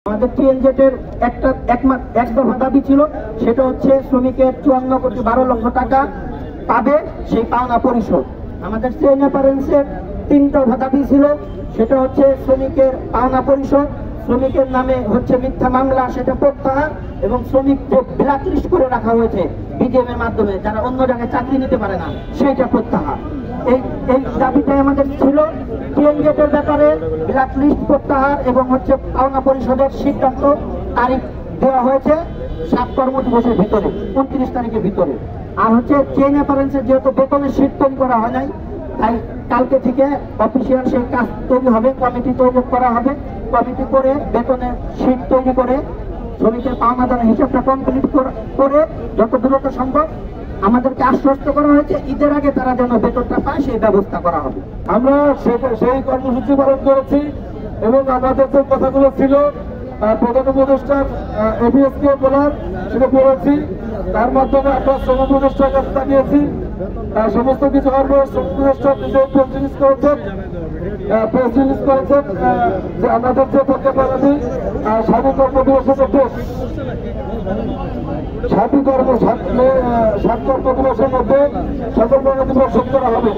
আমাদের টিএনজেটের এক দফা দাবি ছিল, সেটা হচ্ছে শ্রমিকের 54,12,00,000 টাকা পাবে সেই পাওনা পরিশোধ। আমাদের ট্রেন অ্যাপারেন্সের 3 দফা দাবি ছিল, সেটা হচ্ছে শ্রমিকের পাওনা পরিশোধ, শ্রমিকের নামে হচ্ছে মিথ্যা মামলা সেটা প্রত্যাহার, এবং শ্রমিককে ব্ল্যাক লিস্ট করে রাখা হয়েছে বিজিএম এর মাধ্যমে, যারা অন্য জায়গায় চাকরি নিতে পারে না, সেইটা প্রত্যাহার। এই দাবিটাই আমাদের ছিল। টিএনজেটের ব্যাপারে ব্ল্যাক লিস্ট প্রত্যাহার এবং হচ্ছে পাওনা পরিশোধের সিদ্ধান্ত তারিখ দেওয়া হয়েছে 7 কর্মদিবসের ভিতরে, 29 তারিখের ভিতরে। আর হচ্ছে চেইন অ্যাপারেন্সের যেহেতু বেতনের শীট তৈরি করা হয় নাই, তাই কালকে থেকে অফিসিয়াল সেই কাজ তৈরি হবে, কমিটি তৈরি করা হবে। কমিটি করে বেতনের শীট তৈরি করে শ্রমিকের পাওনাদারের হিসাবটা কমপ্লিট করে যত দ্রুত সম্ভব আমাদেরকে আশ্বস্ত করা হয়েছে ঈদের আগে তারা যেন বেতনটা পায় সেই ব্যবস্থা করা হবে। আমরা সেই কর্মসূচি পালন করেছি এবং আমাদের যে কথাগুলো ছিল প্রধান উপদেষ্টার এবিএস কে বলার সেটা বলেছি। তার মাধ্যমে আমরা শ্রম উপদেষ্টার কাছে জানিয়েছি সমস্ত কিছু হবে। শ্রম উপদেষ্টা নিজে প্রেস রিলিজ করেছেন যে আমাদের যে প্রজ্ঞাপনাদি 7 কর্মদিবসের মধ্যে 7 কর্মদিবসের মধ্যে সকল কর্মদিবস করা হবে।